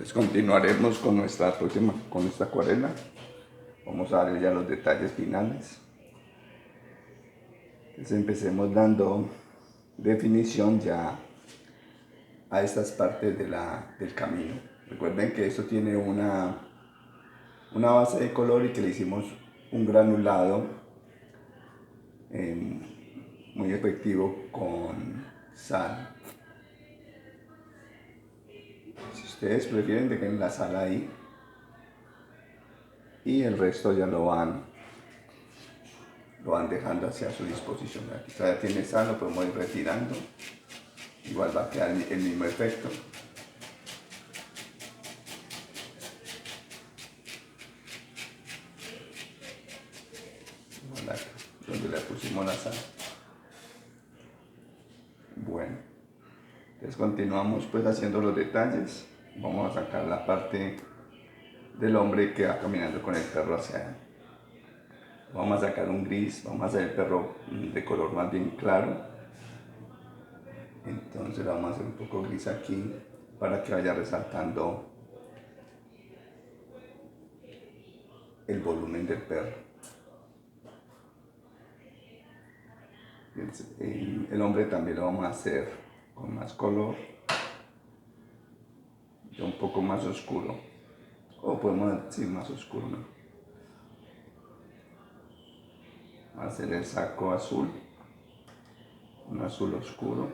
Entonces continuaremos con nuestra próxima, con esta acuarela. Vamos a darle ya los detalles finales. Entonces empecemos dando definición ya a estas partes del camino. Recuerden que esto tiene una base de color y que le hicimos un granulado muy efectivo con sal. Si ustedes prefieren, dejen la sal ahí y el resto ya lo van dejando hacia su disposición. Aquí ya tiene sal, lo podemos ir retirando. Igual va a quedar el mismo efecto. Igual acá, donde le pusimos la sal. Bueno, entonces continuamos pues haciendo los detalles. Vamos a sacar la parte del hombre que va caminando con el perro hacia él. Vamos a sacar un gris, vamos a hacer el perro de color más bien claro. Entonces vamos a hacer un poco gris aquí para que vaya resaltando el volumen del perro. El hombre también lo vamos a hacer con más color, ya un poco más oscuro, o podemos decir más oscuro, ¿no? Vamos a hacer el saco azul, un azul oscuro.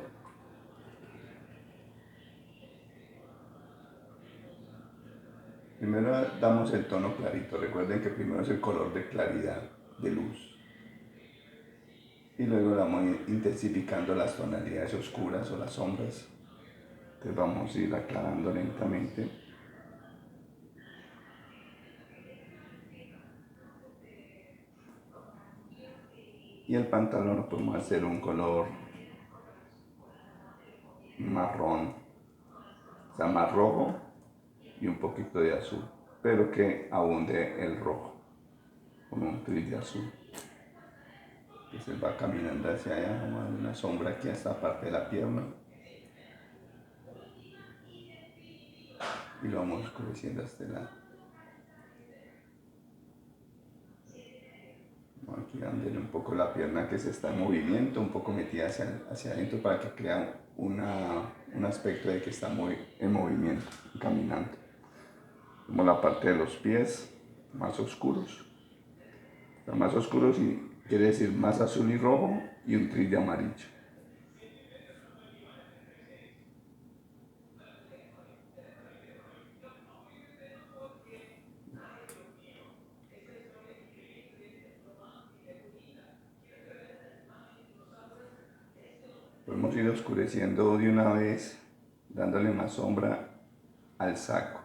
Primero damos el tono clarito, recuerden que primero es el color de claridad, de luz. Y luego vamos intensificando las tonalidades oscuras o las sombras. Entonces vamos a ir aclarando lentamente. Y el pantalón lo podemos hacer un color marrón, o sea, más rojo y un poquito de azul, pero que abunde el rojo, con un tris de azul. Entonces va caminando hacia allá, vamos a dar una sombra aquí a esta parte de la pierna. Y lo vamos oscureciendo hasta el lado. Vamos aquí dándole un poco la pierna que se está en movimiento, un poco metida hacia adentro para que crea un aspecto de que está en movimiento, caminando. Como la parte de los pies, más oscuros. Están más oscuros y quiere decir más azul y rojo y un tris de amarillo. Podemos ir oscureciendo de una vez, dándole más sombra al saco.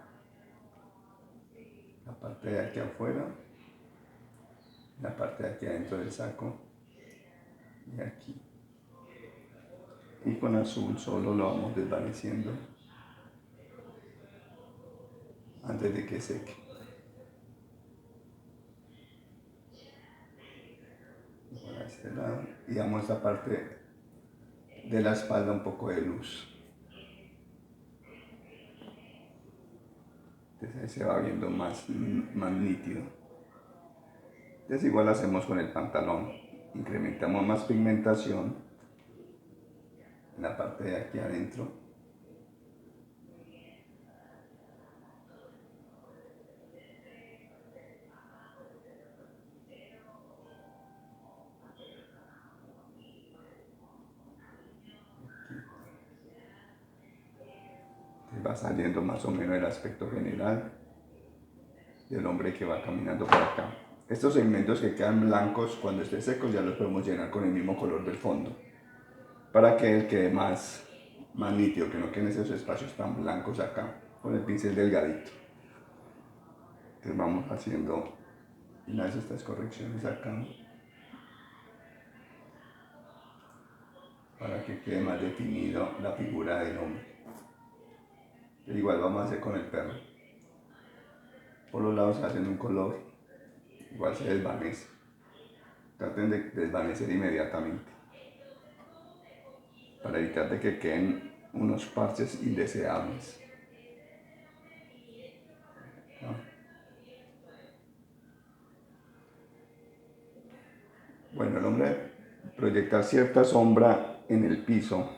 La parte de aquí afuera, la parte de aquí adentro del saco y aquí. Y con azul solo lo vamos desvaneciendo antes de que seque. Por este lado, y damos esta parte de la espalda un poco de luz. Entonces ahí se va viendo más nítido. Entonces igual hacemos con el pantalón. Incrementamos más pigmentación en la parte de aquí adentro. Va saliendo más o menos el aspecto general del hombre que va caminando por acá. Estos segmentos que quedan blancos cuando estén secos ya los podemos llenar con el mismo color del fondo para que él quede más nítido, que no queden esos espacios tan blancos acá con el pincel delgadito. Entonces vamos haciendo una de estas correcciones acá para que quede más definido la figura del hombre. Igual vamos a hacer con el perro. Por los lados se hacen un color, igual se desvanece. Traten de desvanecer inmediatamente para evitar de que queden unos parches indeseables. ¿no? Bueno, el hombre proyecta cierta sombra en el piso,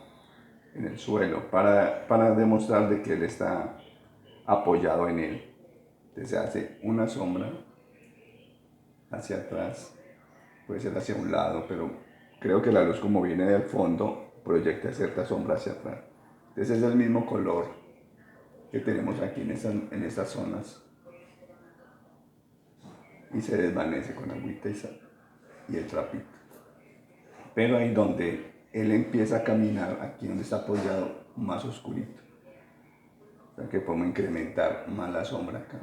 en el suelo, para demostrar de que él está apoyado en él. Entonces se hace una sombra hacia atrás, puede ser hacia un lado, pero creo que la luz como viene del fondo proyecta cierta sombra hacia atrás. Entonces es el mismo color que tenemos aquí en estas zonas y se desvanece con agüita y el trapito. Pero ahí donde él empieza a caminar, aquí donde está apoyado, más oscurito. O sea que podemos incrementar más la sombra acá,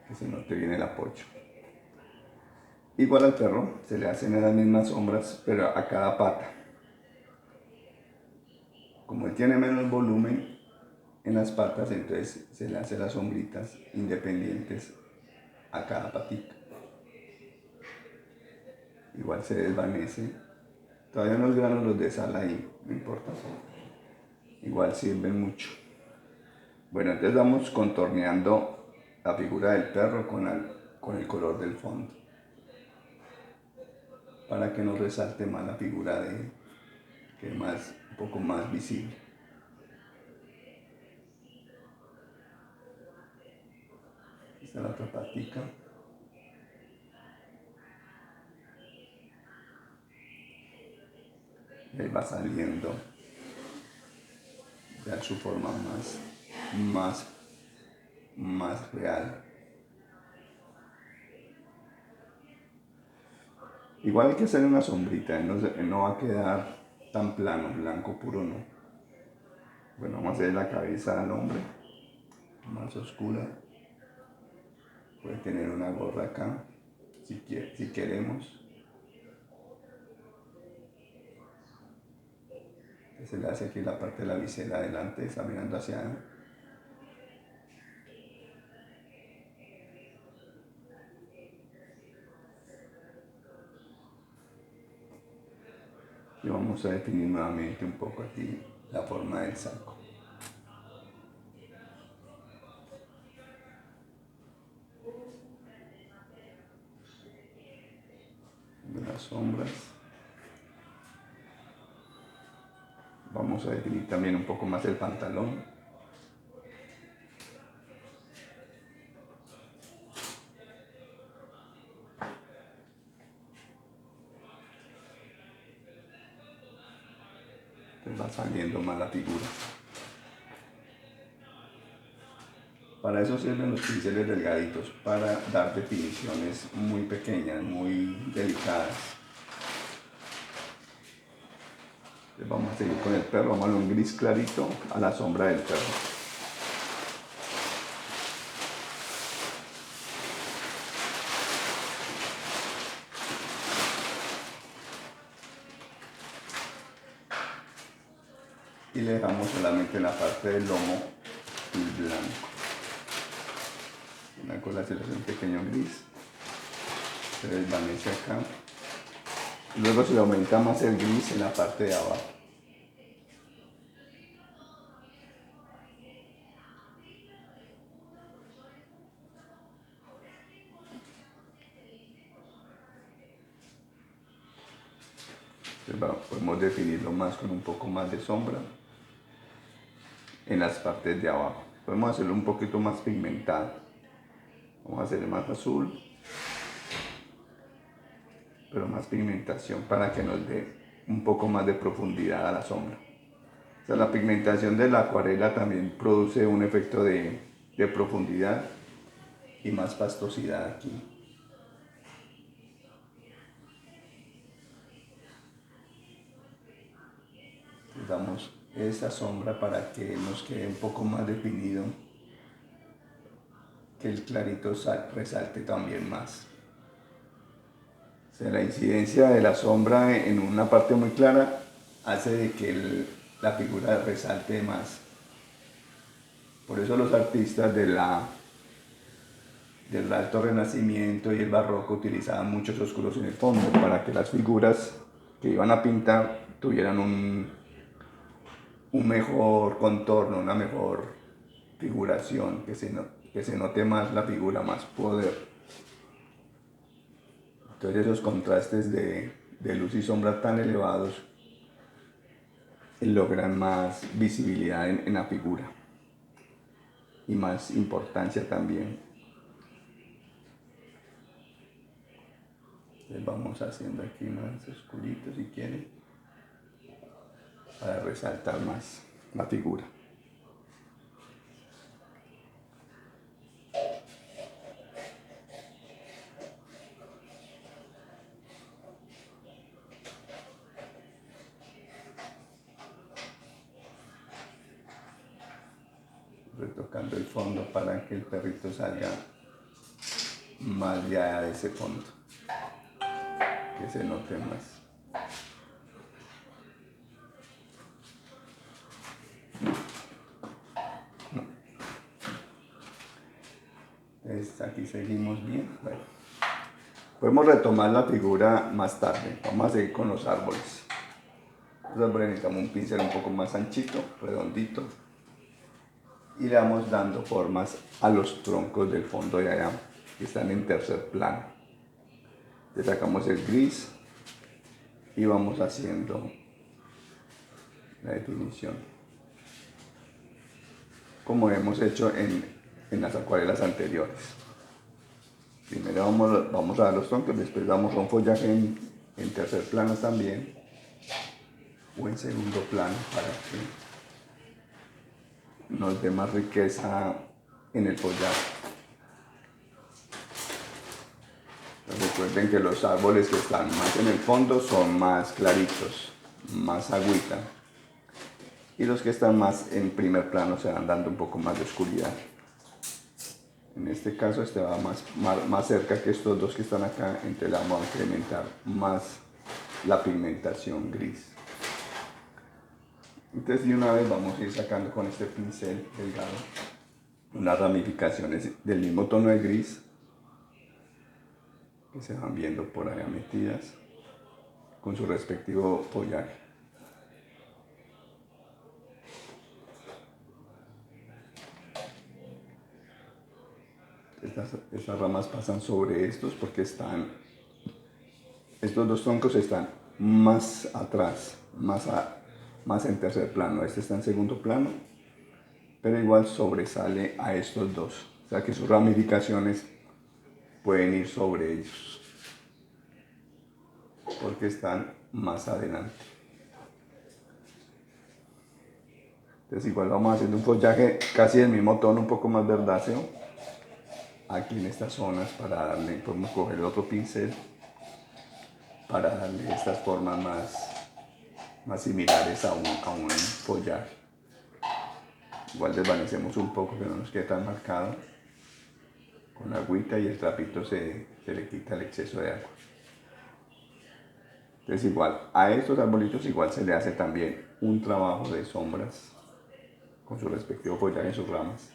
que se note bien el apoyo. Igual al perro se le hacen las mismas sombras, pero a cada pata. Como él tiene menos volumen en las patas, entonces se le hacen las sombritas independientes a cada patita. Igual se desvanece. Todavía unos granos de sal ahí, no importa. Igual sirven mucho. Bueno, entonces vamos contorneando la figura del perro con el color del fondo, para que nos resalte más la figura de él, que es un poco más visible. Esta es la otra patica. Y ahí va saliendo ya su forma más real. Igual hay que hacer una sombrita, no va a quedar tan plano, blanco puro no. Bueno, vamos a hacer la cabeza al hombre, más oscura. Puede tener una gorra acá, si queremos. Se le hace aquí la parte de la visera adelante, está mirando hacia él. Y vamos a definir nuevamente un poco aquí la forma del saco. De las sombras. Vamos a definir también un poco más el pantalón. Entonces va saliendo más la figura. Para eso sirven los pinceles delgaditos, para dar definiciones muy pequeñas, muy delicadas. Entonces vamos a seguir con el perro, vamos a darle un gris clarito a la sombra del perro. Y le dejamos solamente en la parte del lomo el blanco. Una cosa se le hace un pequeño gris, se desvanece acá. Luego se le aumenta más el gris en la parte de abajo. Entonces, podemos definirlo más con un poco más de sombra en las partes de abajo. Podemos hacerlo un poquito más pigmentado. Vamos a hacerle más azul, pero más pigmentación para que nos dé un poco más de profundidad a la sombra. O sea, la pigmentación de la acuarela también produce un efecto de profundidad y más pastosidad aquí. Les damos esta sombra para que nos quede un poco más definido, que el clarito resalte también más. O sea, la incidencia de la sombra en una parte muy clara hace de que la figura resalte más. Por eso los artistas del Alto Renacimiento y el Barroco utilizaban muchos oscuros en el fondo para que las figuras que iban a pintar tuvieran un mejor contorno, una mejor figuración, que se note más la figura, más poder. Entonces esos contrastes de luz y sombra tan elevados logran más visibilidad en la figura y más importancia también. Entonces vamos haciendo aquí más oscurito si quieren, para resaltar más la figura. Retocando el fondo para que el perrito salga más allá de ese fondo, que se note más. Entonces aquí seguimos bien. Bueno, podemos retomar la figura más tarde. Vamos a seguir con los árboles. Los árboles necesitamos un pincel un poco más anchito, redondito, y le vamos dando formas a los troncos del fondo de allá, que están en tercer plano. Le sacamos el gris y vamos haciendo la definición, como hemos hecho en las acuarelas anteriores. Primero vamos a dar los troncos, después damos un follaje en tercer plano también, o en segundo plano, para que nos dé más riqueza en el follaje. Recuerden que los árboles que están más en el fondo son más claritos, más agüita, y los que están más en primer plano se van dando un poco más de oscuridad. En este caso este va más cerca que estos dos que están acá, entonces le vamos a incrementar más la pigmentación gris. Entonces de una vez vamos a ir sacando con este pincel delgado unas ramificaciones del mismo tono de gris que se van viendo por allá metidas con su respectivo follaje. Estas ramas pasan sobre estos porque estos dos troncos están más atrás, más en tercer plano. Este está en segundo plano, pero igual sobresale a estos dos. O sea que sus ramificaciones pueden ir sobre ellos, porque están más adelante. Entonces igual vamos haciendo un follaje casi del mismo tono, un poco más verdáceo, aquí en estas zonas, para darle, podemos coger el otro pincel para darle estas formas más similares a un follaje. Igual desvanecemos un poco, que no nos quede tan marcado con la agüita, y el trapito se le quita el exceso de agua. Entonces igual a estos arbolitos igual se le hace también un trabajo de sombras con su respectivo follaje en sus ramas,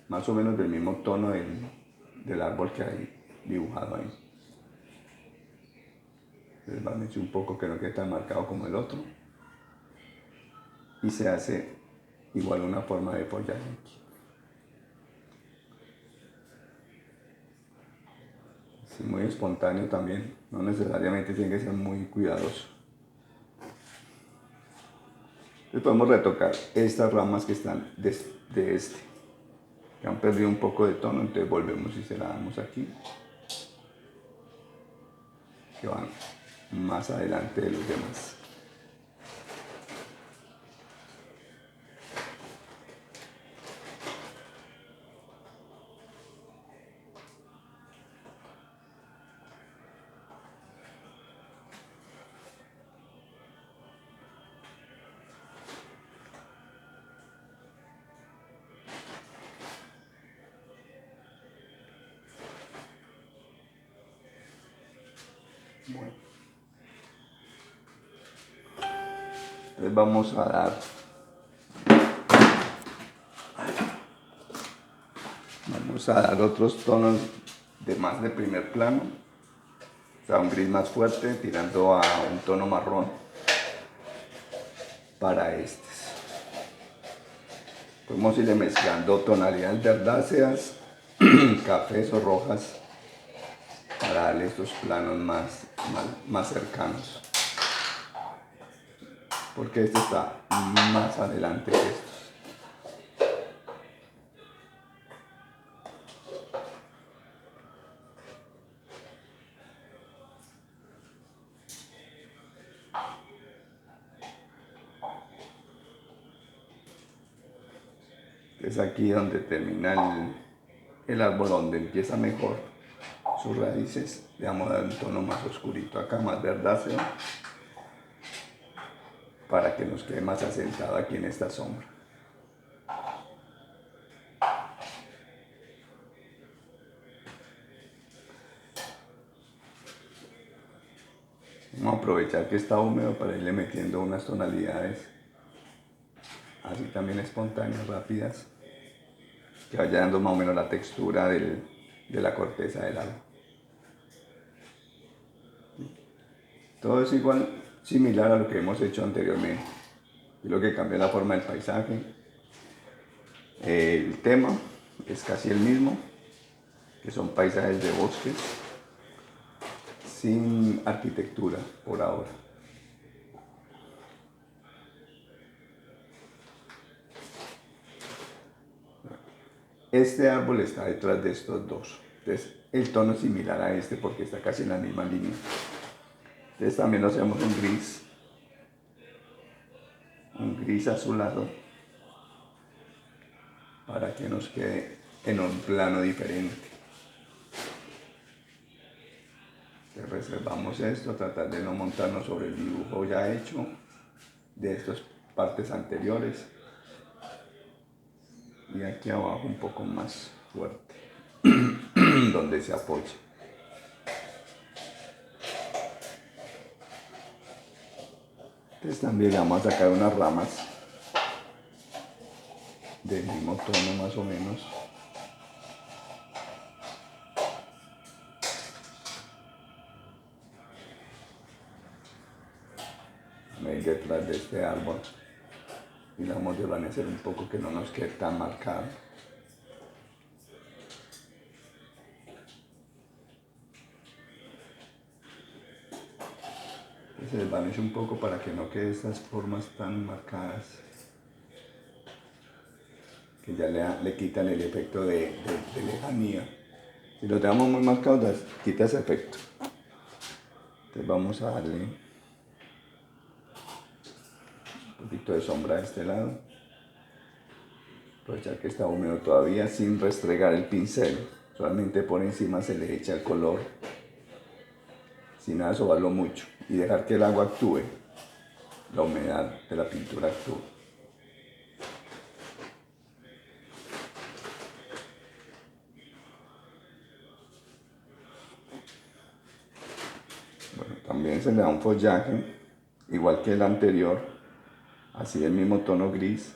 más o menos del mismo tono del árbol que hay dibujado ahí. Desvanece un poco, que no quede tan marcado como el otro, y se hace igual una forma de follaje aquí. Sí, muy espontáneo también, no necesariamente tiene que ser muy cuidadoso. Entonces podemos retocar estas ramas que están de este, que han perdido un poco de tono, entonces volvemos y se la damos aquí, que van más adelante de los demás. Bueno. Entonces vamos a dar otros tonos de más de primer plano, o sea, un gris más fuerte tirando a un tono marrón para estos. Podemos irle mezclando tonalidades verdáceas, cafés o rojas para darle estos planos más cercanos. Porque este está más adelante que estos. Es aquí donde termina el árbol, donde empieza mejor sus raíces. Le vamos a dar un tono más oscurito acá, más verdáceo, para que nos quede más asentado aquí en esta sombra. Vamos a aprovechar que está húmedo para irle metiendo unas tonalidades así también espontáneas, rápidas, que vaya dando más o menos la textura de la corteza del árbol. Todo es igual, similar a lo que hemos hecho anteriormente. Y lo que cambia es la forma del paisaje. El tema es casi el mismo, que son paisajes de bosques, sin arquitectura por ahora. Este árbol está detrás de estos dos. Entonces, el tono es similar a este porque está casi en la misma línea. Entonces también lo hacemos un gris azulado, para que nos quede en un plano diferente. Entonces reservamos esto, tratar de no montarnos sobre el dibujo ya hecho de estas partes anteriores. Y aquí abajo un poco más fuerte, donde se apoya. Entonces también le vamos a sacar unas ramas del mismo tono más o menos. Ahí detrás de este árbol. Y la vamos a desvanecer un poco, que no nos quede tan marcado. Se desvanece un poco para que no quede estas formas tan marcadas, que ya le quitan el efecto de lejanía. Si lo dejamos muy marcado, quita ese efecto. Entonces vamos a darle un poquito de sombra a este lado. Aprovechar que está húmedo todavía, sin restregar el pincel. Solamente por encima se le echa el color, sin nada sobarlo mucho, y dejar que el agua actúe, la humedad de la pintura actúe. Bueno, también se le da un follaje, igual que el anterior, así el mismo tono gris,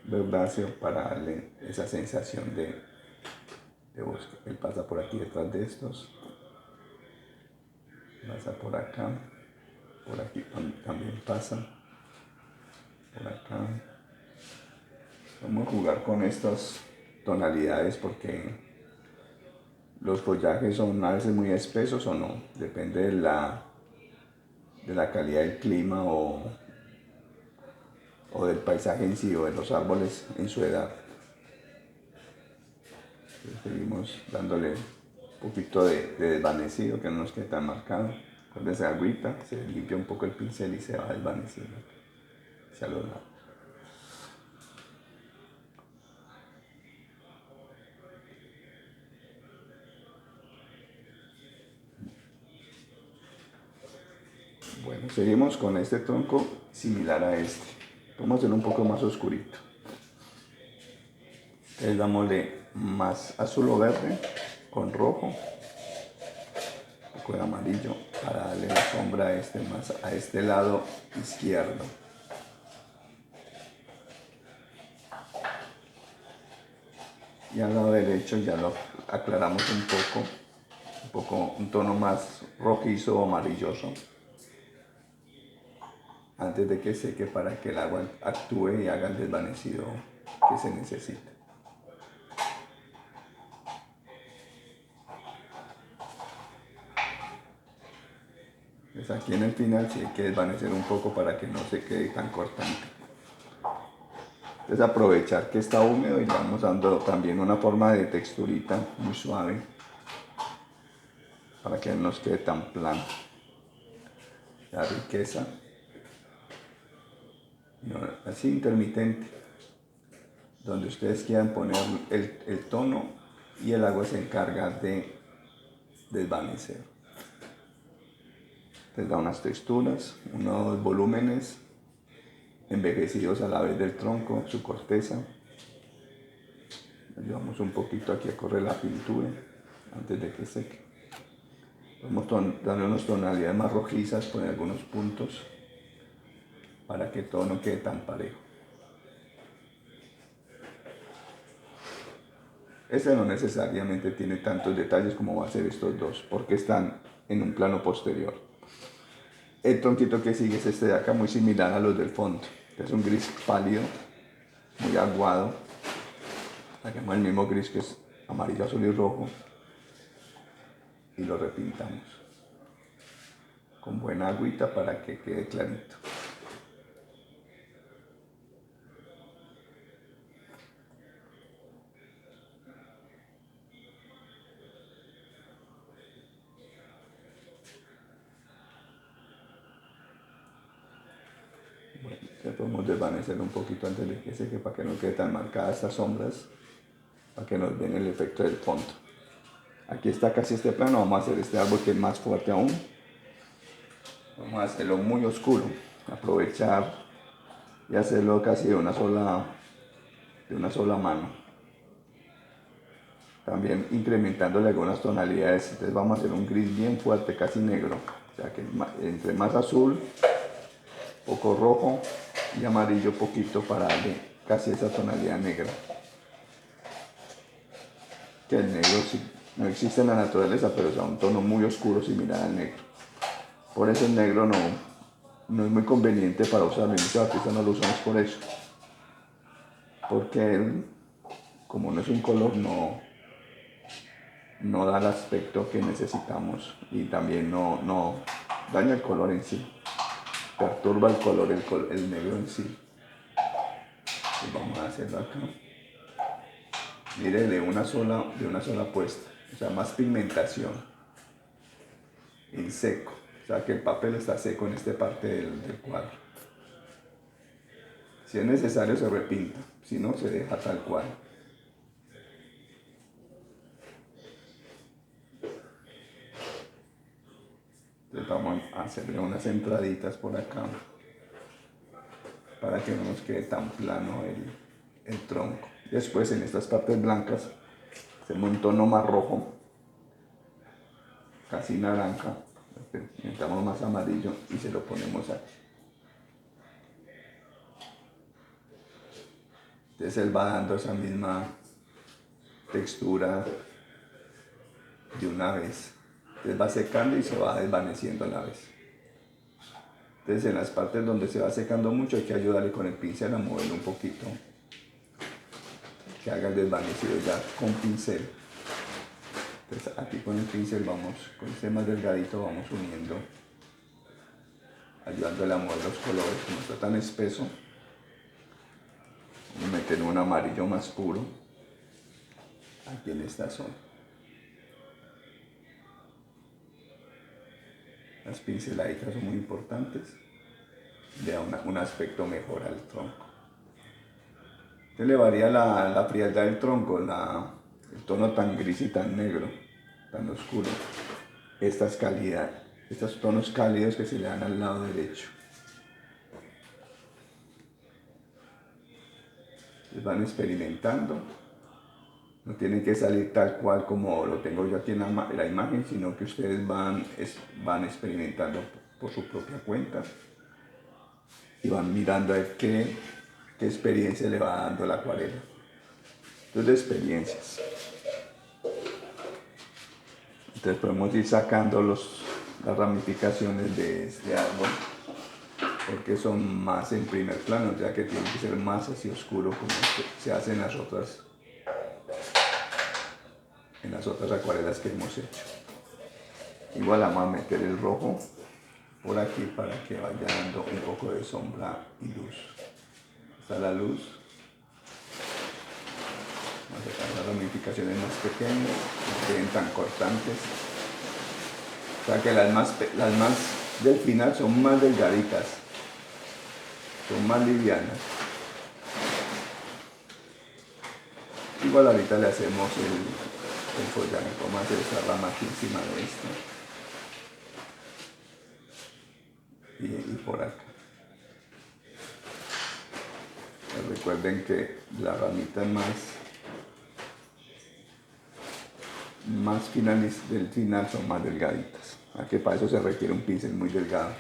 verdáceo, para darle esa sensación de bosque. Él pasa por aquí detrás de estos, pasa por acá, por aquí también pasa, por acá. Vamos a jugar con estas tonalidades porque los follajes son a veces muy espesos o no, depende de la calidad del clima o del paisaje en sí, o de los árboles en su edad. Entonces seguimos dándole un poquito de desvanecido, que no nos quede tan marcado. Cuando esa agüita se limpia un poco el pincel y se va desvaneciendo hacia los lados. Bueno, seguimos con este tronco similar a este. Vamos a hacerlo un poco más oscurito. Entonces dámosle más azul o verde con rojo, un poco de amarillo, para darle la sombra a este lado izquierdo. Y al lado derecho ya lo aclaramos un tono más rojizo o amarilloso, antes de que seque, para que el agua actúe y haga el desvanecido que se necesita. Pues aquí en el final sí hay que desvanecer un poco para que no se quede tan cortante. Entonces aprovechar que está húmedo y le vamos dando también una forma de texturita muy suave para que no nos quede tan plano. La riqueza, así intermitente, donde ustedes quieran poner el tono y el agua se encarga de desvanecer. Les da unas texturas, unos volúmenes envejecidos a la vez del tronco, su corteza. Ayudamos un poquito aquí a correr la pintura antes de que seque. Vamos darle unas tonalidades más rojizas por algunos puntos para que todo no quede tan parejo. Este no necesariamente tiene tantos detalles como va a ser estos dos, porque están en un plano posterior. El tronquito que sigue es este de acá, muy similar a los del fondo. Es un gris pálido, muy aguado. Hagamos el mismo gris que es amarillo, azul y rojo. Y lo repintamos con buena agüita para que quede clarito. Bueno, ya podemos desvanecer un poquito antes de que seque para que no quede tan marcadas estas sombras, para que nos den el efecto del fondo. Aquí está casi este plano, vamos a hacer este árbol que es más fuerte aún. Vamos a hacerlo muy oscuro, aprovechar y hacerlo casi de una sola mano. También incrementándole algunas tonalidades, entonces vamos a hacer un gris bien fuerte, casi negro. O sea que entre más azul, poco rojo y amarillo poquito para darle casi esa tonalidad negra. Que el negro sí, no existe en la naturaleza, pero es un tono muy oscuro similar al negro. Por eso el negro no es muy conveniente para usarlo, y muchos artistas no lo usamos por eso. Porque él, como no es un color, no da el aspecto que necesitamos y también no daña el color en sí, perturba el color, el negro en sí. Pues vamos a hacerlo acá. Mire, de una sola puesta, o sea, más pigmentación en seco, o sea que el papel está seco en esta parte del cuadro. Si es necesario se repinta, si no se deja tal cual. Entonces vamos a hacerle unas entraditas por acá para que no nos quede tan plano el tronco. Después en estas partes blancas hacemos un tono más rojo, casi naranja, necesitamos más amarillo y se lo ponemos aquí. Entonces él va dando esa misma textura de una vez. Entonces va secando y se va desvaneciendo a la vez. Entonces en las partes donde se va secando mucho hay que ayudarle con el pincel a moverlo un poquito, que haga el desvanecido ya con pincel. Entonces aquí con el pincel vamos, con este más delgadito vamos uniendo, ayudándole a mover los colores, como está tan espeso. Vamos a meter un amarillo más puro aquí en esta zona. Las pinceladitas son muy importantes, le da un aspecto mejor al tronco. Entonces le varía la frialdad del tronco, el tono tan gris y tan negro, tan oscuro. Estos tonos cálidos que se le dan al lado derecho. Les van experimentando. No tienen que salir tal cual como lo tengo yo aquí en la imagen, sino que ustedes van experimentando por su propia cuenta y van mirando a ver qué experiencia le va dando la acuarela. Entonces, de experiencias. Entonces podemos ir sacando las ramificaciones de este árbol porque son más en primer plano, ya que tiene que ser más así oscuro como se hace en las otras acuarelas que hemos hecho. Igual vamos a meter el rojo por aquí para que vaya dando un poco de sombra y luz. Está la luz. Vamos a sacar las ramificaciones más pequeñas, no queden tan cortantes. O sea que las más del final son más delgaditas, son más livianas. Igual ahorita le hacemos el follaje, vamos a hacer esta rama aquí encima de esta. Y por acá. Recuerden que las ramitas más finales del final son más delgaditas. Aquí para eso se requiere un pincel muy delgado.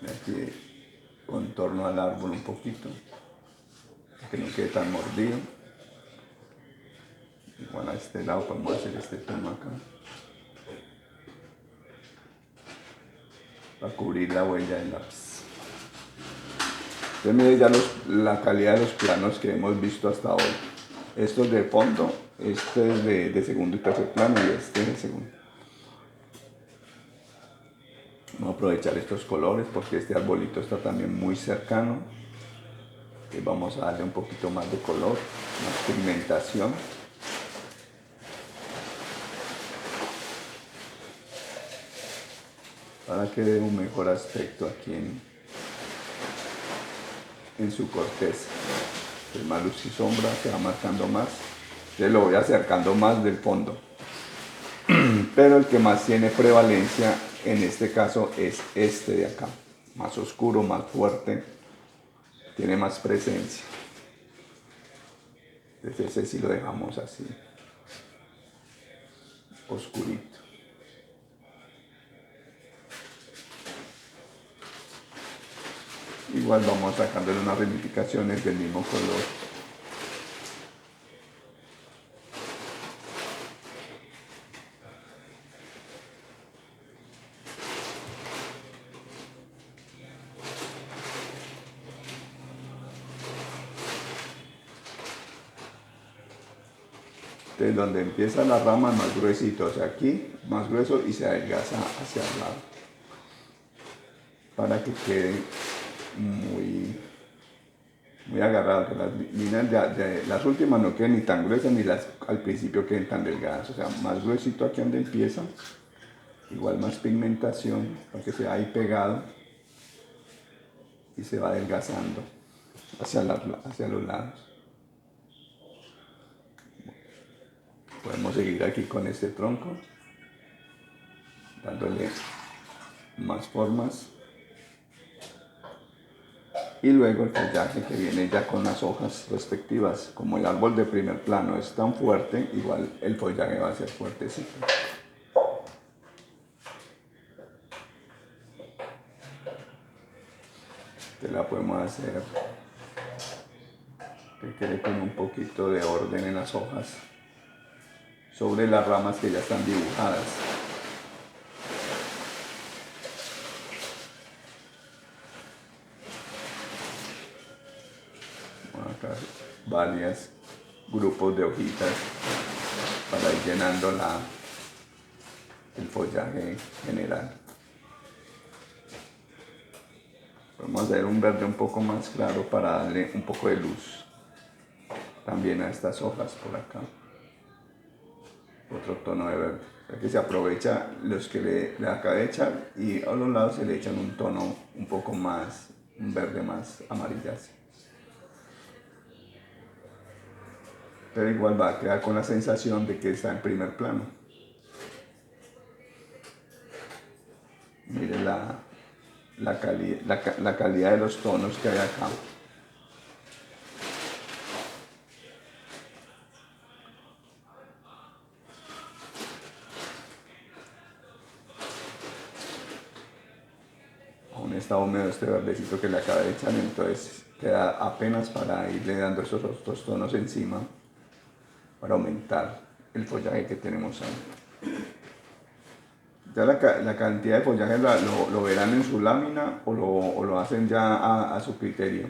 Aquí contorno al árbol un poquito, que no quede tan mordido. Igual a este lado podemos hacer este tono acá, para cubrir la huella del lápiz. Entonces miren ya la calidad de los planos que hemos visto hasta hoy. Estos de fondo, este es de segundo y tercer plano y este es el segundo. Vamos a aprovechar estos colores porque este arbolito está también muy cercano. Y vamos a darle un poquito más de color, más pigmentación. Para que dé un mejor aspecto aquí en su corteza. El más luz y sombra se va marcando más. Yo lo voy acercando más del fondo. Pero el que más tiene prevalencia en este caso es este de acá. Más oscuro, más fuerte. Tiene más presencia. Entonces ese sí lo dejamos así. Oscurito. Igual vamos sacándole unas ramificaciones del mismo color. Entonces donde empieza la rama más gruesito, o sea aquí más grueso y se adelgaza hacia el lado. Para que quede muy agarrado, que las líneas las últimas no queden ni tan gruesas ni las al principio queden tan delgadas, o sea, más gruesito aquí donde empieza, igual más pigmentación para que se vaya ahí pegado y se va adelgazando hacia los lados. Podemos seguir aquí con este tronco, dándole más formas. Y luego el follaje que viene ya con las hojas respectivas. Como el árbol de primer plano es tan fuerte, igual el follaje va a ser fuertecito. Te la podemos hacer que quede con un poquito de orden en las hojas sobre las ramas que ya están dibujadas. Acá varios grupos de hojitas para ir llenando el follaje general. Vamos a hacer un verde un poco más claro para darle un poco de luz también a estas hojas por acá. Otro tono de verde. Aquí se aprovecha los que le acaba de echar y a los lados se le echan un tono un poco más, un verde más amarilláceo. Pero igual va a quedar con la sensación de que está en primer plano. Miren la calidad de los tonos que hay acá. está húmedo este verdecito que le acabé de echar, entonces queda apenas para irle dando esos otros tonos encima para aumentar el follaje que tenemos ahí. Ya la cantidad de follaje lo verán en su lámina o lo hacen ya a su criterio.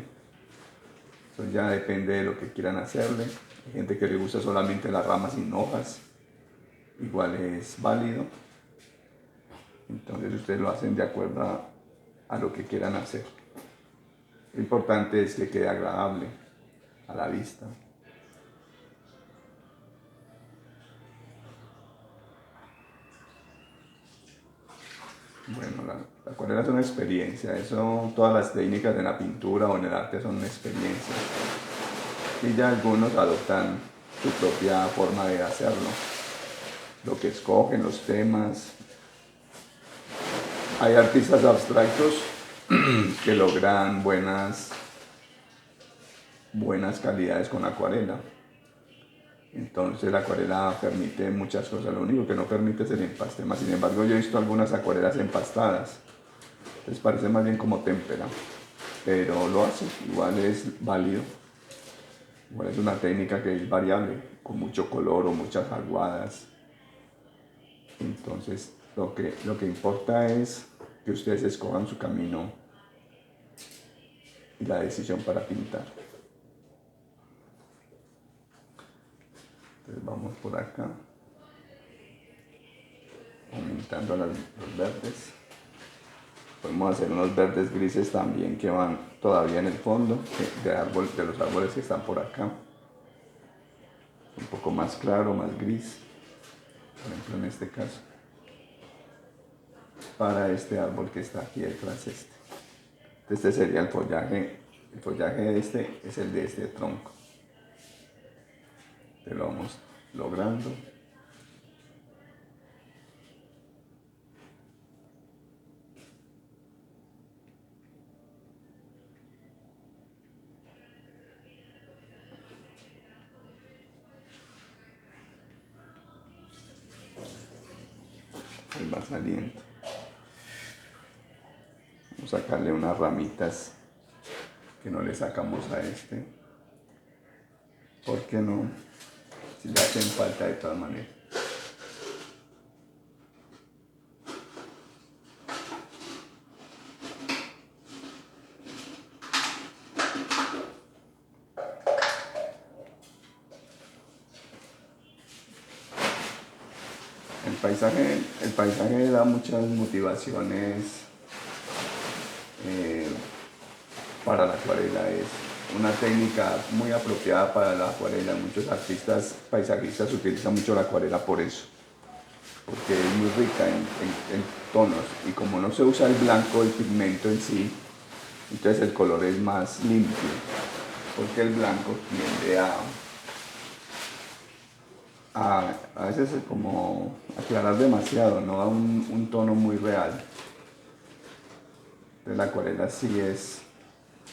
Eso ya depende de lo que quieran hacerle. Hay gente que le gusta solamente las ramas sin hojas, igual es válido. Entonces ustedes lo hacen de acuerdo a lo que quieran hacer. Lo importante es que quede agradable a la vista. Bueno, la acuarela es una experiencia, eso, todas las técnicas de la pintura o en el arte son una experiencia. Y ya algunos adoptan su propia forma de hacerlo, lo que escogen, los temas. Hay artistas abstractos que logran buenas calidades con acuarela. Entonces la acuarela permite muchas cosas, lo único que no permite es el empaste. Más sin embargo, yo he visto algunas acuarelas empastadas, les parece más bien como témpera, pero lo hace, igual es válido. Igual es una técnica que es variable, con mucho color o muchas aguadas. Entonces lo que importa es que ustedes escojan su camino y la decisión para pintar. Entonces vamos por acá, aumentando los verdes. Podemos hacer unos verdes grises también que van todavía en el fondo de los árboles que están por acá. Un poco más claro, más gris, por ejemplo en este caso. Para este árbol que está aquí detrás este sería el follaje. El follaje de este es el de este tronco. Te lo vamos logrando. Ahí va saliendo. Vamos a sacarle unas ramitas que no le sacamos a este. ¿Por qué no? Si le hacen falta de todas maneras. El paisaje da muchas motivaciones para la acuarela. Es una técnica muy apropiada para la acuarela. Muchos artistas paisajistas utilizan mucho la acuarela por eso, porque es muy rica en tonos y como no se usa el blanco, el pigmento en sí, entonces el color es más limpio, porque el blanco tiende a veces es como aclarar demasiado, no da un tono muy real. Entonces la acuarela sí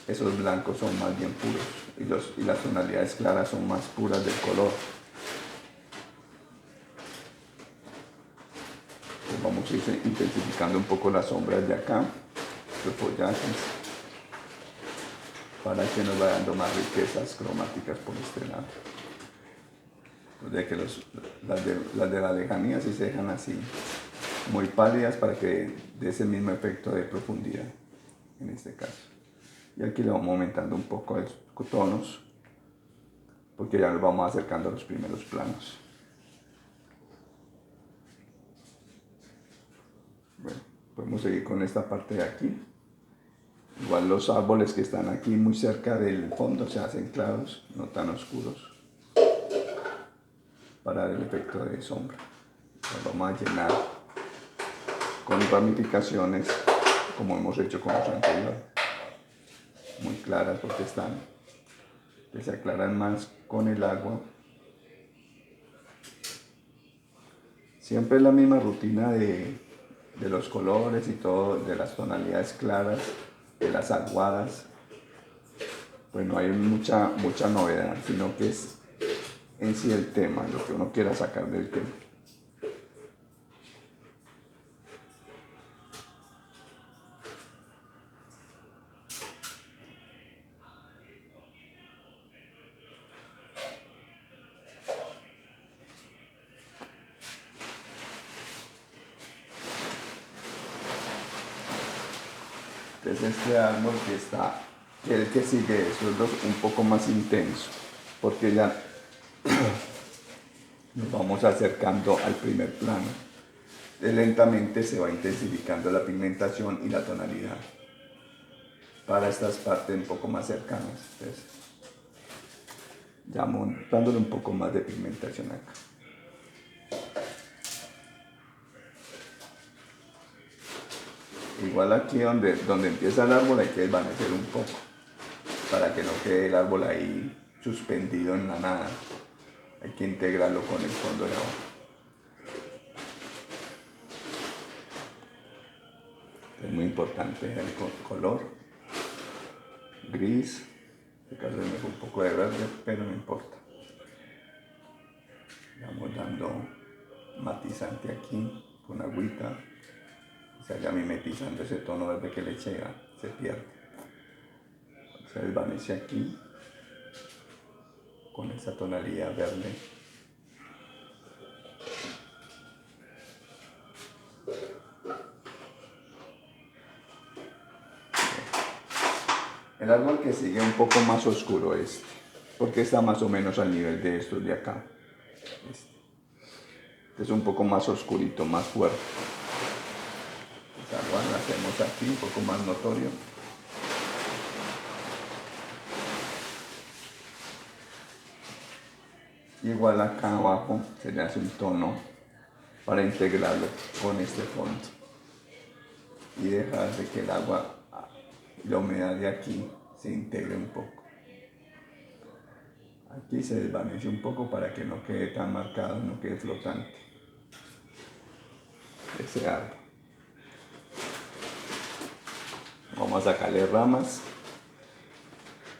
esos blancos son más bien puros y las tonalidades claras son más puras del color. Entonces vamos a ir intensificando un poco las sombras de acá, los follajes, para que nos vaya dando más riquezas cromáticas por este lado. De que las de la lejanía sí se dejan así muy pálidas para que dé ese mismo efecto de profundidad en este caso. Y aquí le vamos aumentando un poco de tonos porque ya nos vamos acercando a los primeros planos. Bueno, podemos seguir con esta parte de aquí. Igual los árboles que están aquí muy cerca del fondo se hacen claros, no tan oscuros, para dar el efecto de sombra. Los vamos a llenar con ramificaciones como hemos hecho con los anteriores, muy claras porque que se aclaran más con el agua. Siempre la misma rutina de los colores y todo, de las tonalidades claras, de las aguadas. Pues no hay mucha novedad, sino que es en sí el tema, lo que uno quiera sacar del tema. Entonces este árbol que el que sigue esos dos un poco más intenso, porque ya nos vamos acercando al primer plano. Lentamente se va intensificando la pigmentación y la tonalidad para estas partes un poco más cercanas. Entonces, ya montándole un poco más de pigmentación acá. Igual aquí donde empieza el árbol hay que desvanecer un poco para que no quede el árbol ahí suspendido en la nada. Hay que integrarlo con el fondo de abajo. Es muy importante el color gris. En este caso me dejó un poco de verde, pero no importa. Vamos dando matizante aquí con agüita. Se vaya mimetizando ese tono verde que le eché, se pierde. Se desvanece aquí con esa tonalidad verde. El árbol que sigue un poco más oscuro porque está más o menos al nivel de estos de acá. Este es un poco más oscurito, más fuerte. Esta árbol la hacemos aquí un poco más notorio. Igual acá abajo se le hace un tono para integrarlo con este fondo y dejar de que el agua, la humedad de aquí se integre un poco. Aquí se desvanece un poco para que no quede tan marcado, no quede flotante ese árbol. Vamos a sacarle ramas,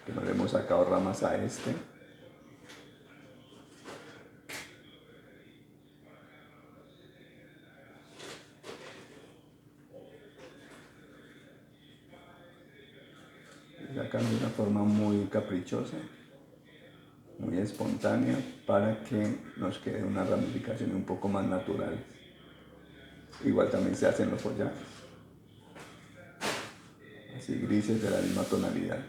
que no le hemos sacado ramas a este. Sacando de una forma muy caprichosa, muy espontánea, para que nos quede una ramificación un poco más natural. Igual también se hacen los follajes, así grises de la misma tonalidad.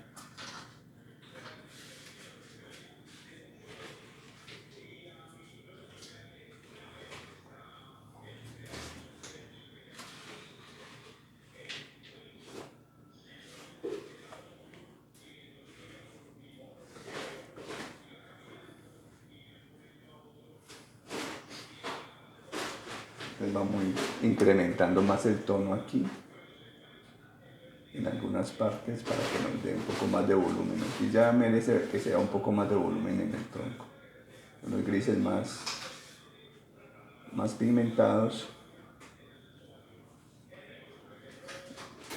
Entonces vamos incrementando más el tono aquí, en algunas partes, para que nos dé un poco más de volumen. Aquí ya merece que sea un poco más de volumen en el tronco. Los grises más pigmentados.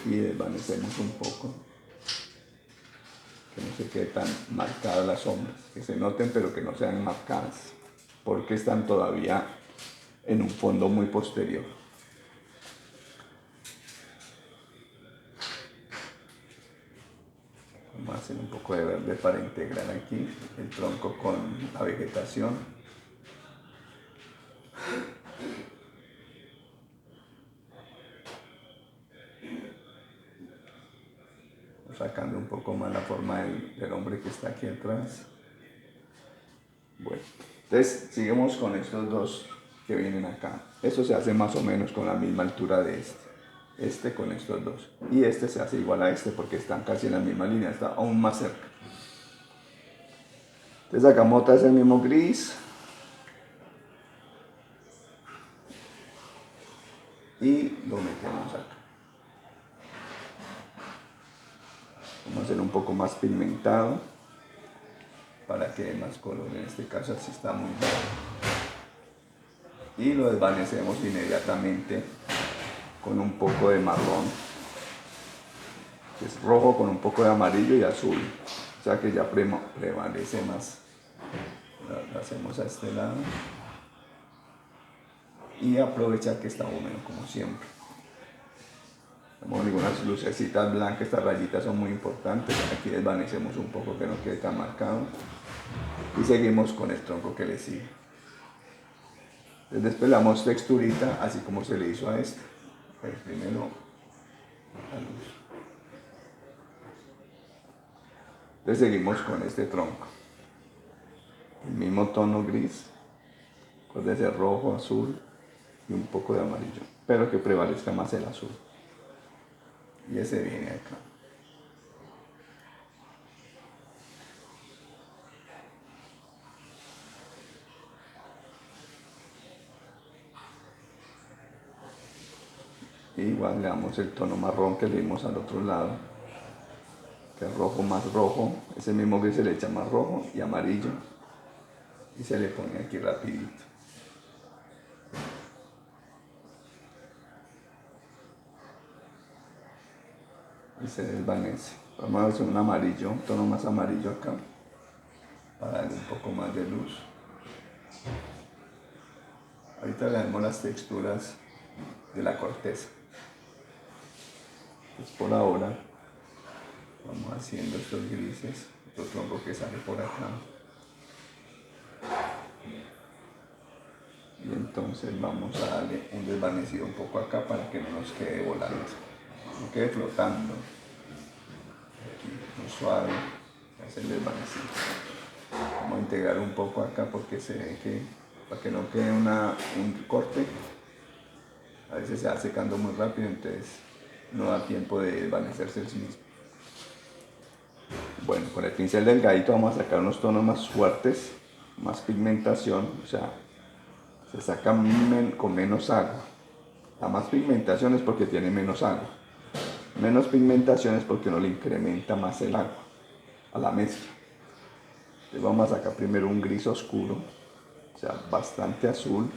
Y desvanecemos un poco, que no se quede tan marcadas las sombras, que se noten pero que no sean marcadas, porque están todavía en un fondo muy posterior. Vamos a hacer un poco de verde para integrar aquí el tronco con la vegetación. Sacando un poco más la forma del hombre que está aquí atrás. Bueno, entonces seguimos con estos dos que vienen acá. Esto se hace más o menos con la misma altura de este con estos dos. Y este se hace igual a este porque están casi en la misma línea, está aún más cerca. Entonces sacamos otra vez el mismo gris. Y lo metemos acá. Vamos a hacer un poco más pigmentado para que dé más color. En este caso así está muy verde. Y lo desvanecemos inmediatamente con un poco de marrón, que es rojo con un poco de amarillo y azul, o sea que ya prevalece más. Lo hacemos a este lado y aprovechar que está húmedo como siempre. Tenemos algunas lucecitas blancas, estas rayitas son muy importantes. Aquí desvanecemos un poco que no quede tan marcado y seguimos con el tronco que le sigue. Después le damos texturita así como se le hizo a este. Pero primero la luz. Entonces seguimos con este tronco. El mismo tono gris, puede ser rojo, azul y un poco de amarillo, pero que prevalezca más el azul. Y ese viene acá. Y igual le damos el tono marrón que le dimos al otro lado, que es rojo más rojo. Ese mismo gris se le echa más rojo y amarillo y se le pone aquí rapidito. Y se desvanece. Vamos a hacer un amarillo, un tono más amarillo acá, para darle un poco más de luz. Ahorita le damos las texturas de la corteza. Pues por ahora vamos haciendo estos grises, otro tronco que sale por acá. Y entonces vamos a darle un desvanecido un poco acá para que no nos quede volando, no quede flotando. Aquí, muy suave, hace el desvanecido. Vamos a integrar un poco acá porque se ve que, para que no quede un corte, a veces se va secando muy rápido, entonces no da tiempo de desvanecerse el mismo. Bueno, con el pincel delgadito vamos a sacar unos tonos más fuertes, más pigmentación, o sea, se saca con menos agua. La más pigmentación es porque tiene menos agua. Menos pigmentación es porque uno le incrementa más el agua a la mezcla. Entonces vamos a sacar primero un gris oscuro, o sea, bastante azul,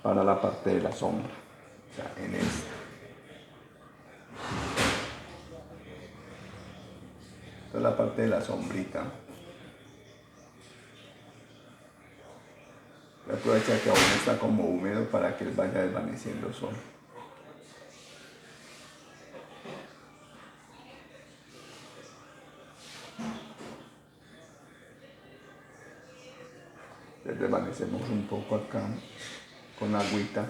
para la parte de la sombra, o sea, en esta. Esta es la parte de la sombrita. Voy a aprovechar que aún está como húmedo para que él vaya desvaneciendo solo. Desvanecemos un poco acá con agüita.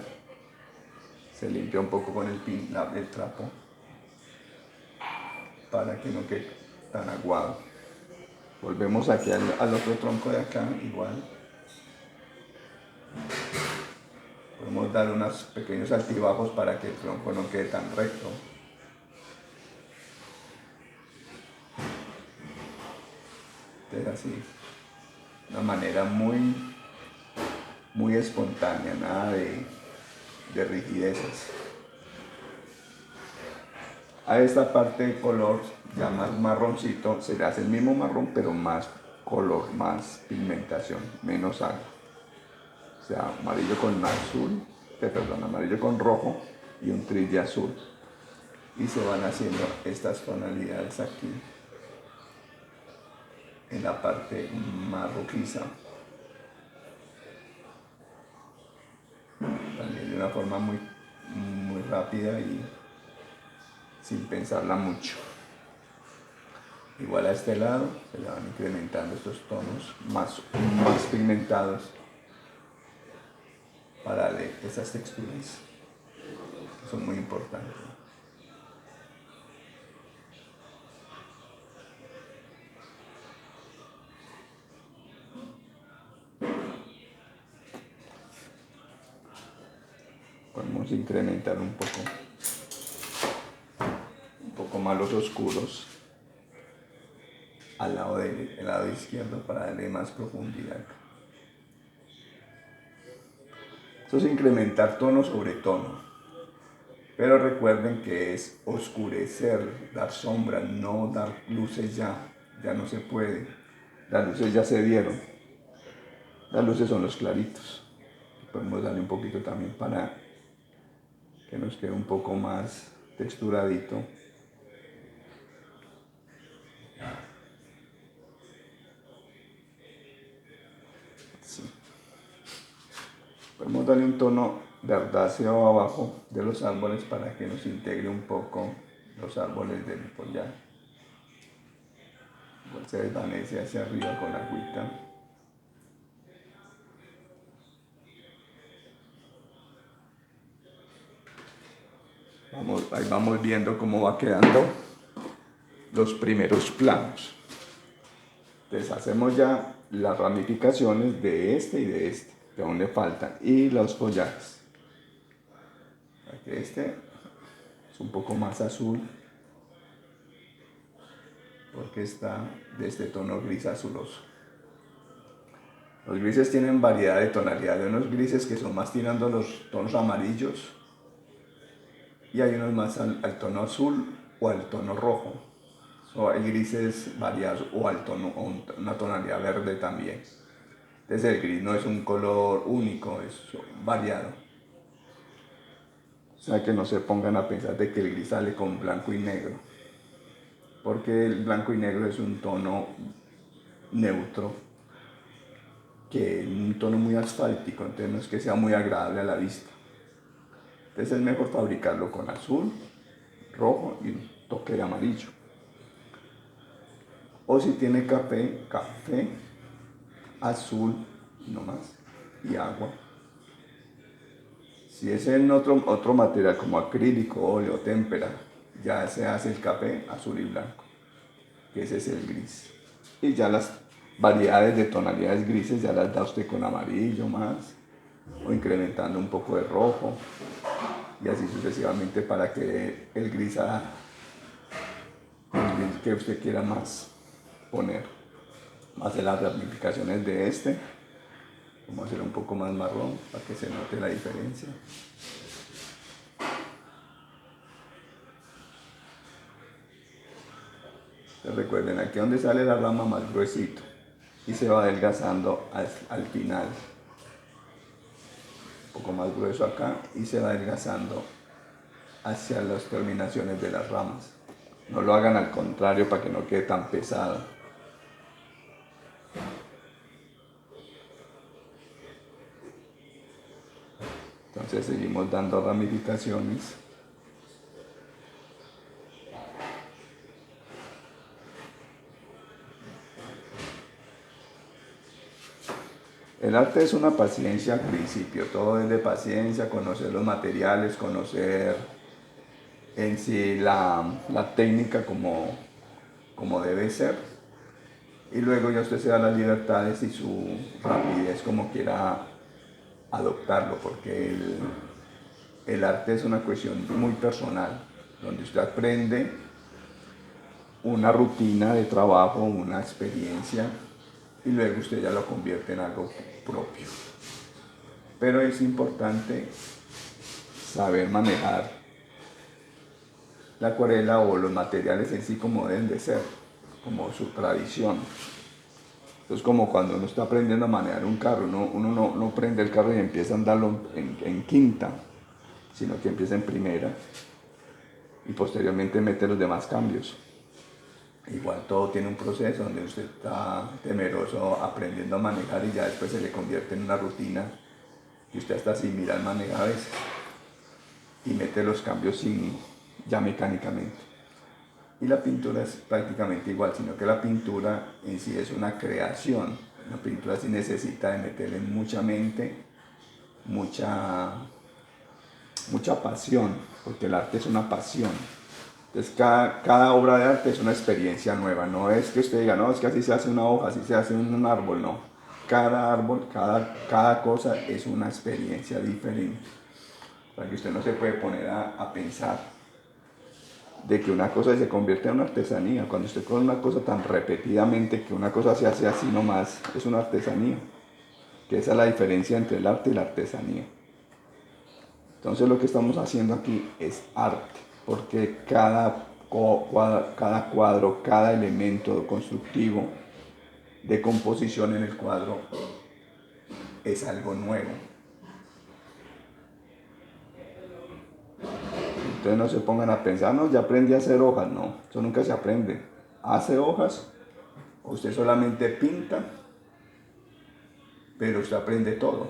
Se limpia un poco con el trapo para que no quede tan aguado. Volvemos aquí al otro tronco de acá, igual. Podemos dar unos pequeños altibajos para que el tronco no quede tan recto. Entonces así, de una manera muy espontánea, nada de rigidezes. A esta parte de color ya más marroncito se le hace el mismo marrón pero más color, más pigmentación, menos agua. O sea, amarillo con azul, amarillo con rojo y un tris de azul. Y se van haciendo estas tonalidades aquí en la parte más rojiza. También de una forma muy rápida y sin pensarla mucho. Igual a este lado se le van incrementando estos tonos más pigmentados para darle esas texturas que son muy importantes. Podemos incrementar un poco más los oscuros al lado izquierdo para darle más profundidad. Eso es incrementar tono sobre tono. Pero recuerden que es oscurecer, dar sombra, no dar luces ya. Ya no se puede. Las luces ya se dieron. Las luces son los claritos. Podemos darle un poquito también para que nos quede un poco más texturadito. Sí. Podemos darle un tono verdáceo abajo de los árboles para que nos integre un poco los árboles del follaje. Igual se desvanece hacia arriba con la agüita. Ahí vamos viendo cómo va quedando los primeros planos. Entonces hacemos ya las ramificaciones de este y de este, que aún le faltan, y los follajes. Aquí este es un poco más azul, porque está de este tono gris azuloso. Los grises tienen variedad de tonalidad, hay unos grises que son más tirando los tonos amarillos, y hay unos más al tono azul o al tono rojo. Hay grises variados o al tono, o una tonalidad verde también. Entonces el gris no es un color único, es variado. O sea que no se pongan a pensar de que el gris sale con blanco y negro, porque el blanco y negro es un tono neutro, que es un tono muy asfáltico, entonces no es que sea muy agradable a la vista. Entonces es mejor fabricarlo con azul, rojo y un toque de amarillo. O si tiene café, azul nomás y agua. Si es en otro material como acrílico, óleo, témpera, ya se hace el café azul y blanco, que ese es el gris. Y ya las variedades de tonalidades grises ya las da usted con amarillo más, o incrementando un poco de rojo, y así sucesivamente para que el gris que usted quiera más poner. Hacer las ramificaciones de este, vamos a hacer un poco más marrón para que se note la diferencia. Entonces recuerden, aquí donde sale la rama más gruesito y se va adelgazando al final, un poco más grueso acá, y se va adelgazando hacia las terminaciones de las ramas. No lo hagan al contrario para que no quede tan pesado. Entonces seguimos dando ramificaciones. El arte es una paciencia al principio, todo es de paciencia, conocer los materiales, conocer en sí la técnica como debe ser, y luego ya usted se da las libertades y su rapidez como quiera adoptarlo, porque el arte es una cuestión muy personal, donde usted aprende una rutina de trabajo, una experiencia, y luego usted ya lo convierte en algo propio. Pero es importante saber manejar la acuarela o los materiales en sí como deben de ser, como su tradición. Es como cuando uno está aprendiendo a manejar un carro, uno no prende el carro y empieza a andarlo en quinta, sino que empieza en primera y posteriormente mete los demás cambios. Igual todo tiene un proceso donde usted está temeroso aprendiendo a manejar y ya después se le convierte en una rutina y usted hasta sin mirar maneja a veces y mete los cambios ya mecánicamente. Y la pintura es prácticamente igual, sino que la pintura en sí es una creación. La pintura sí necesita de meterle mucha mente, mucha pasión, porque el arte es una pasión. Entonces cada obra de arte es una experiencia nueva, no es que usted diga, no, es que así se hace una hoja, así se hace un árbol, no. Cada árbol, cada cosa es una experiencia diferente. Para que usted no se puede poner a pensar de que una cosa se convierte en una artesanía. Cuando usted con una cosa tan repetidamente que una cosa se hace así nomás, es una artesanía. Que esa es la diferencia entre el arte y la artesanía. Entonces lo que estamos haciendo aquí es arte, porque cada cuadro, cada elemento constructivo de composición en el cuadro es algo nuevo. Entonces no se pongan a pensar, no, ya aprendí a hacer hojas, no, eso nunca se aprende. Hace hojas, o usted solamente pinta, pero usted aprende todo.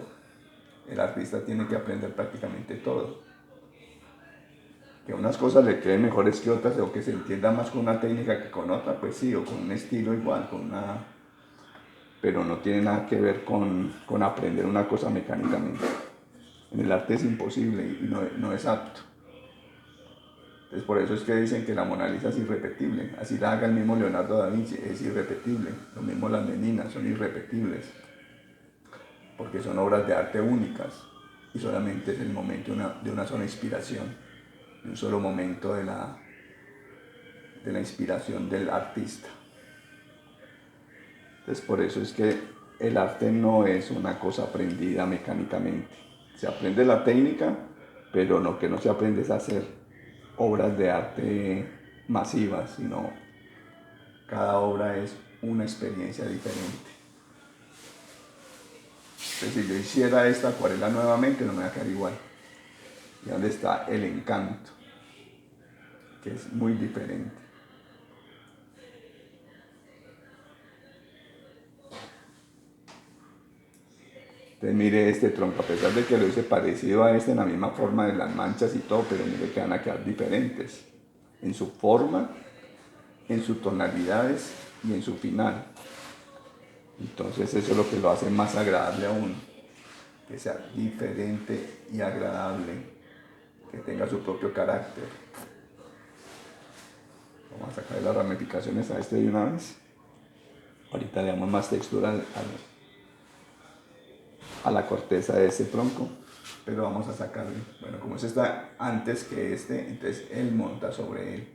El artista tiene que aprender prácticamente todo. Que unas cosas le queden mejores que otras, o que se entienda más con una técnica que con otra, pues sí, o con un estilo igual, pero no tiene nada que ver con aprender una cosa mecánicamente. En el arte es imposible y no es apto. Entonces por eso es que dicen que la Mona Lisa es irrepetible. Así la haga el mismo Leonardo da Vinci, es irrepetible. Lo mismo las meninas, son irrepetibles. Porque son obras de arte únicas. Y solamente es el momento de una sola inspiración. Un solo momento de la inspiración del artista. Entonces por eso es que el arte no es una cosa aprendida mecánicamente. Se aprende la técnica, pero lo que no se aprende es hacer obras de arte masivas, sino cada obra es una experiencia diferente. Entonces si yo hiciera esta acuarela nuevamente no me va a quedar igual. Y donde está el encanto, que es muy diferente. Entonces mire este tronco, a pesar de que lo hice parecido a este en la misma forma de las manchas y todo, pero mire que van a quedar diferentes en su forma, en sus tonalidades y en su final. Entonces eso es lo que lo hace más agradable aún, que sea diferente y agradable, que tenga su propio carácter. Vamos a sacar las ramificaciones a este de una vez. Ahorita le damos más textura a la corteza de este tronco, pero vamos a sacarle. Bueno, como este está antes que este, entonces él monta sobre él.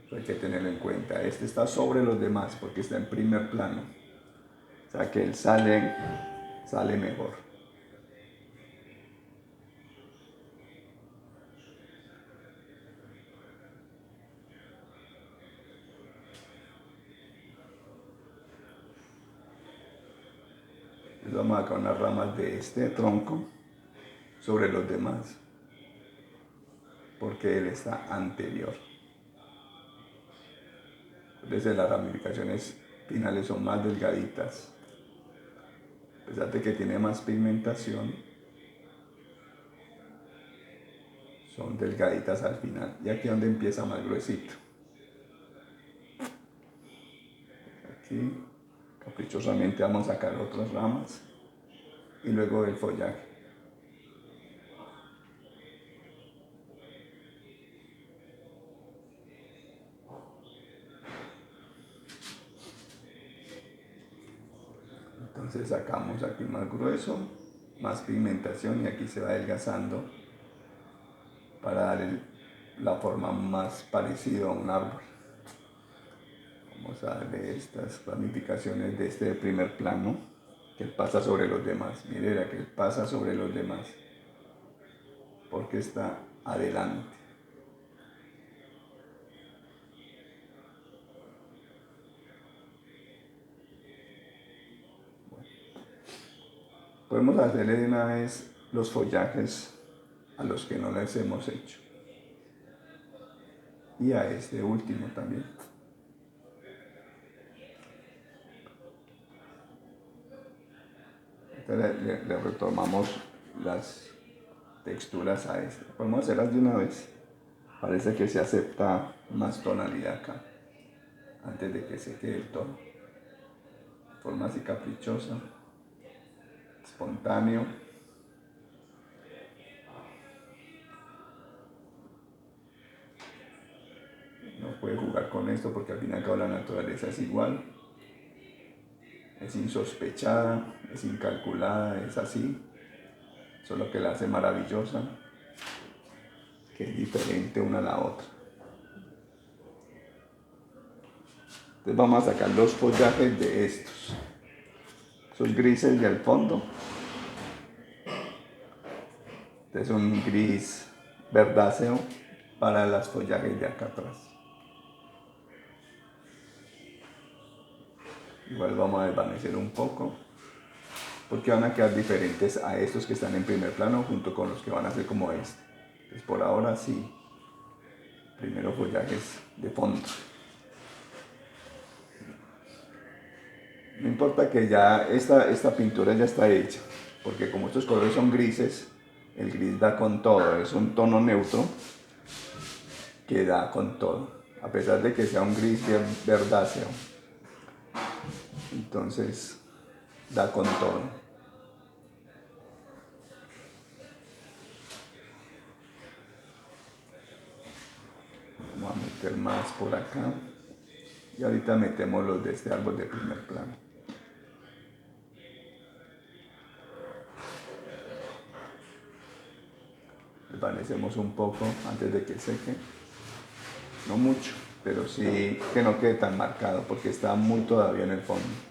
Eso hay que tenerlo en cuenta. Este está sobre los demás porque está en primer plano. O sea que él sale mejor. Entonces vamos a sacar unas ramas de este tronco sobre los demás, porque él está anterior. Entonces las ramificaciones finales son más delgaditas. A pesar de que tiene más pigmentación, son delgaditas al final. Y aquí es donde empieza más gruesito. Aquí caprichosamente vamos a sacar otras ramas y luego el follaje. Entonces sacamos aquí más grueso, más pigmentación y aquí se va adelgazando para dar la forma más parecida a un árbol. Vamos a darle estas ramificaciones de este primer plano, que él pasa sobre los demás. Mire, que él pasa sobre los demás, porque está adelante. Bueno, podemos hacerle de una vez los follajes a los que no les hemos hecho. Y a este último también. Le retomamos las texturas a este. Podemos hacerlas de una vez. Parece que se acepta más tonalidad acá, antes de que se quede el tono. Forma así caprichosa, espontáneo. No puede jugar con esto porque al fin y al cabo la naturaleza es igual. Es insospechada, es incalculada, es así. Eso es lo que la hace maravillosa, que es diferente una a la otra. Entonces vamos a sacar los follajes de estos. Esos grises de al fondo. Este es un gris verdáceo para las follajes de acá atrás. Igual vamos a desvanecer un poco, porque van a quedar diferentes a estos que están en primer plano junto con los que van a ser como este. Entonces por ahora sí, primero follajes de fondo. No importa que ya esta pintura ya está hecha, porque como estos colores son grises, el gris da con todo, es un tono neutro que da con todo, a pesar de que sea un gris verdáceo. Entonces da con todo. meter más por acá. Y ahorita metemos los de este árbol de primer plano. Desvanecemos un poco antes de que seque. No mucho, pero sí que no quede tan marcado porque está muy todavía en el fondo.